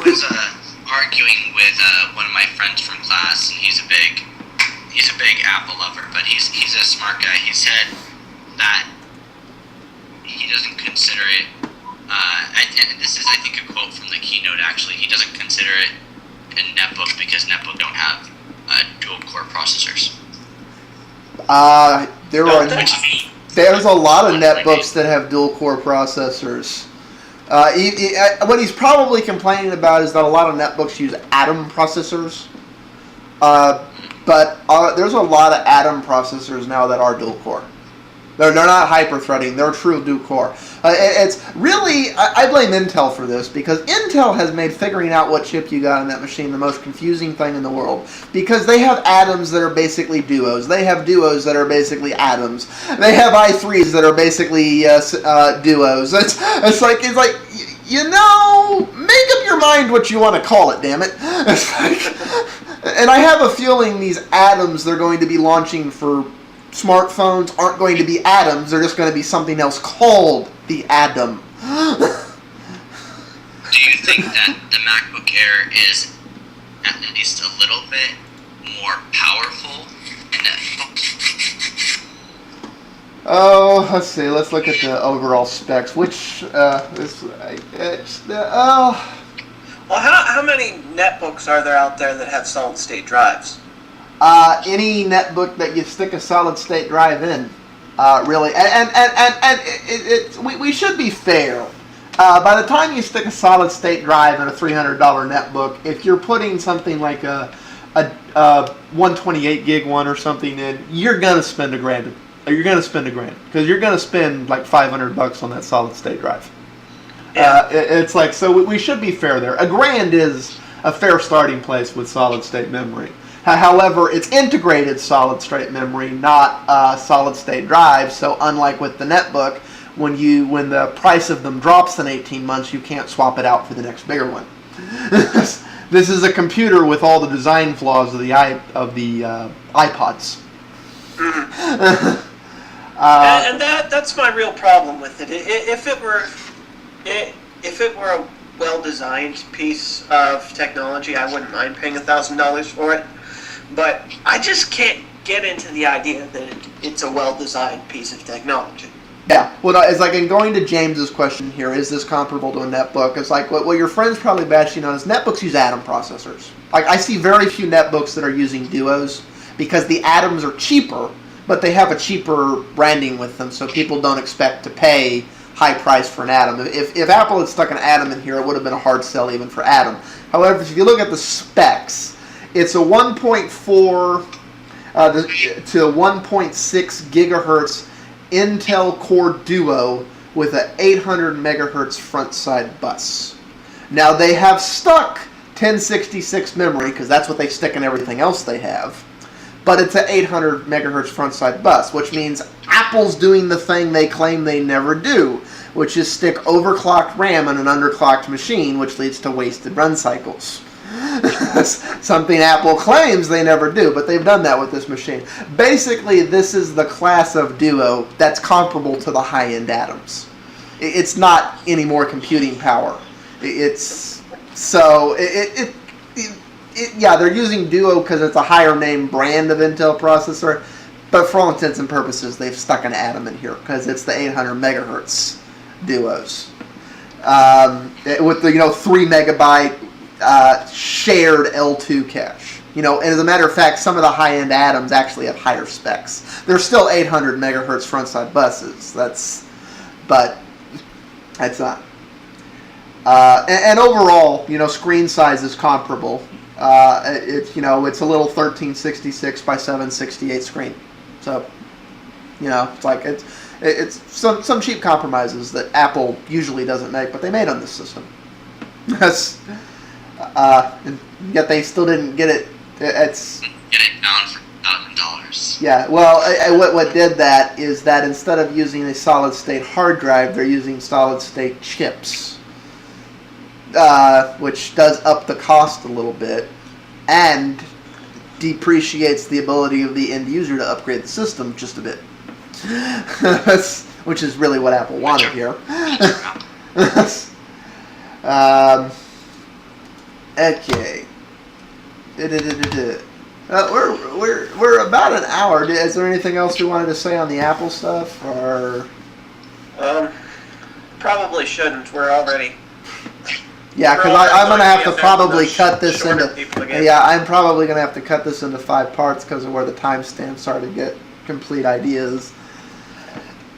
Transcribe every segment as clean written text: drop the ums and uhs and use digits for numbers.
was arguing with one of my friends from class, and he's a big Apple lover, but he's a smart guy. He said that he doesn't consider it. And this is, I think, a quote from the keynote. Actually, he doesn't consider it a netbook because netbook don't have dual core processors. There's a lot of netbooks that have dual core processors. What he's probably complaining about is that a lot of netbooks use Atom processors. But there's a lot of Atom processors now that are dual core. They're not hyper-threading. They're true dual core. It's really, I blame Intel for this, because Intel has made figuring out what chip you got in that machine the most confusing thing in the world. Because they have Atoms that are basically duos. They have duos that are basically Atoms. They have i3s that are basically duos. It's like, you know, make up your mind what you want to call it, damn it. It's like, and I have a feeling these Atoms they're going to be launching for smartphones aren't going to be Atoms. They're just going to be something else called the Atom. Do you think that the MacBook Air is at least a little bit more powerful in that? Oh, let's see. Let's look at the overall specs. Well, how many netbooks are there out there that have solid-state drives? Any netbook that you stick a solid-state drive in, really. We should be fair. By the time you stick a solid-state drive in a $300 netbook, if you're putting something like a 128 gig one or something in, you're gonna spend $1,000. You're gonna spend $1,000 because you're gonna spend like $500 on that solid-state drive. Yeah. It's like, so we should be fair there. $1,000 is a fair starting place with solid-state memory. However, it's integrated solid-state memory, not solid-state drive. So unlike with the netbook, when the price of them drops in 18 months, you can't swap it out for the next bigger one. This is a computer with all the design flaws of the iPods. Mm-hmm. And that's my real problem with it. If it were a well-designed piece of technology, I wouldn't mind paying $1,000 for it. But I just can't get into the idea that it's a well-designed piece of technology. Yeah, well, it's like in going to James's question here, is this comparable to a netbook? It's like what your friends probably bashing on is netbooks use Atom processors. Like I see very few netbooks that are using duos because the Atoms are cheaper, but they have a cheaper branding with them, so people don't expect to pay high price for an Atom. If Apple had stuck an Atom in here, it would have been a hard sell even for Atom. However, if you look at the specs, it's a 1.4 to 1.6 gigahertz Intel Core Duo with an 800 megahertz front side bus. Now they have stuck 1066 memory because that's what they stick in everything else they have. But it's an 800 megahertz front side bus, which means Apple's doing the thing they claim they never do, which is stick overclocked RAM in an underclocked machine, which leads to wasted run cycles. Something Apple claims they never do, but they've done that with this machine. Basically, this is the class of Duo that's comparable to the high-end Atoms. It's not any more computing power. Yeah, they're using Duo because it's a higher name brand of Intel processor, but for all intents and purposes, they've stuck an Atom in here because it's the 800 megahertz Duos with the 3 megabyte shared L2 cache. And as a matter of fact, some of the high-end Atoms actually have higher specs. They're still 800 megahertz frontside buses. But that's not. And overall, screen size is comparable. It's a little 1366 by 768 screen. So, it's like it's some cheap compromises that Apple usually doesn't make, but they made on this system. That's. And yet they still didn't get it. Get it down for $1,000. Yeah, well, what did that is that instead of using a solid-state hard drive, they're using solid-state chips, which does up the cost a little bit and depreciates the ability of the end user to upgrade the system just a bit, which is really what Apple wanted here. Okay. We're about an hour. Is there anything else we wanted to say on the Apple stuff, or? Probably shouldn't. We're already. Yeah, because I'm gonna have to probably cut this into. Yeah, I'm probably gonna have to cut this into 5 parts because of where the timestamps are to get complete ideas.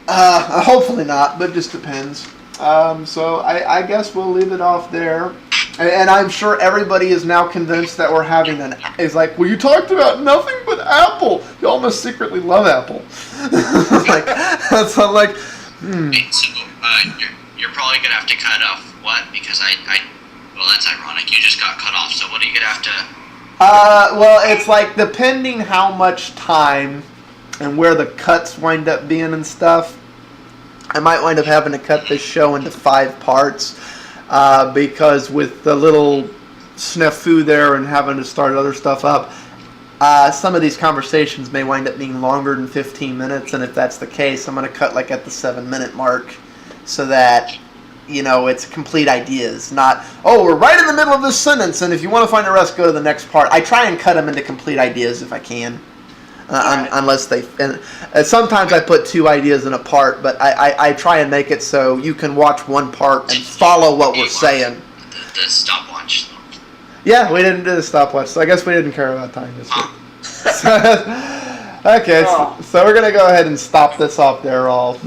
Hopefully not, but it just depends. So I guess we'll leave it off there. And I'm sure everybody is now convinced that we're having is like, well, you talked about nothing but Apple. You almost secretly love Apple. Like, so I'm like, Wait, so you're probably gonna have to cut off what? Because well, that's ironic. You just got cut off. So what are you gonna have to? Well, it's like depending how much time and where the cuts wind up being and stuff, I might wind up having to cut this show into 5 parts. Because with the little snafu there and having to start other stuff up, some of these conversations may wind up being longer than 15 minutes, and if that's the case, I'm going to cut like at the 7-minute mark so that, it's complete ideas, not, oh, we're right in the middle of this sentence, and if you want to find the rest, go to the next part. I try and cut them into complete ideas if I can. Unless they... sometimes I put 2 ideas in a part, but I try and make it so you can watch one part and follow what we're saying. The stopwatch. Yeah, we didn't do the stopwatch, so I guess we didn't care about time this week. Okay, so we're going to go ahead and stop this off there all.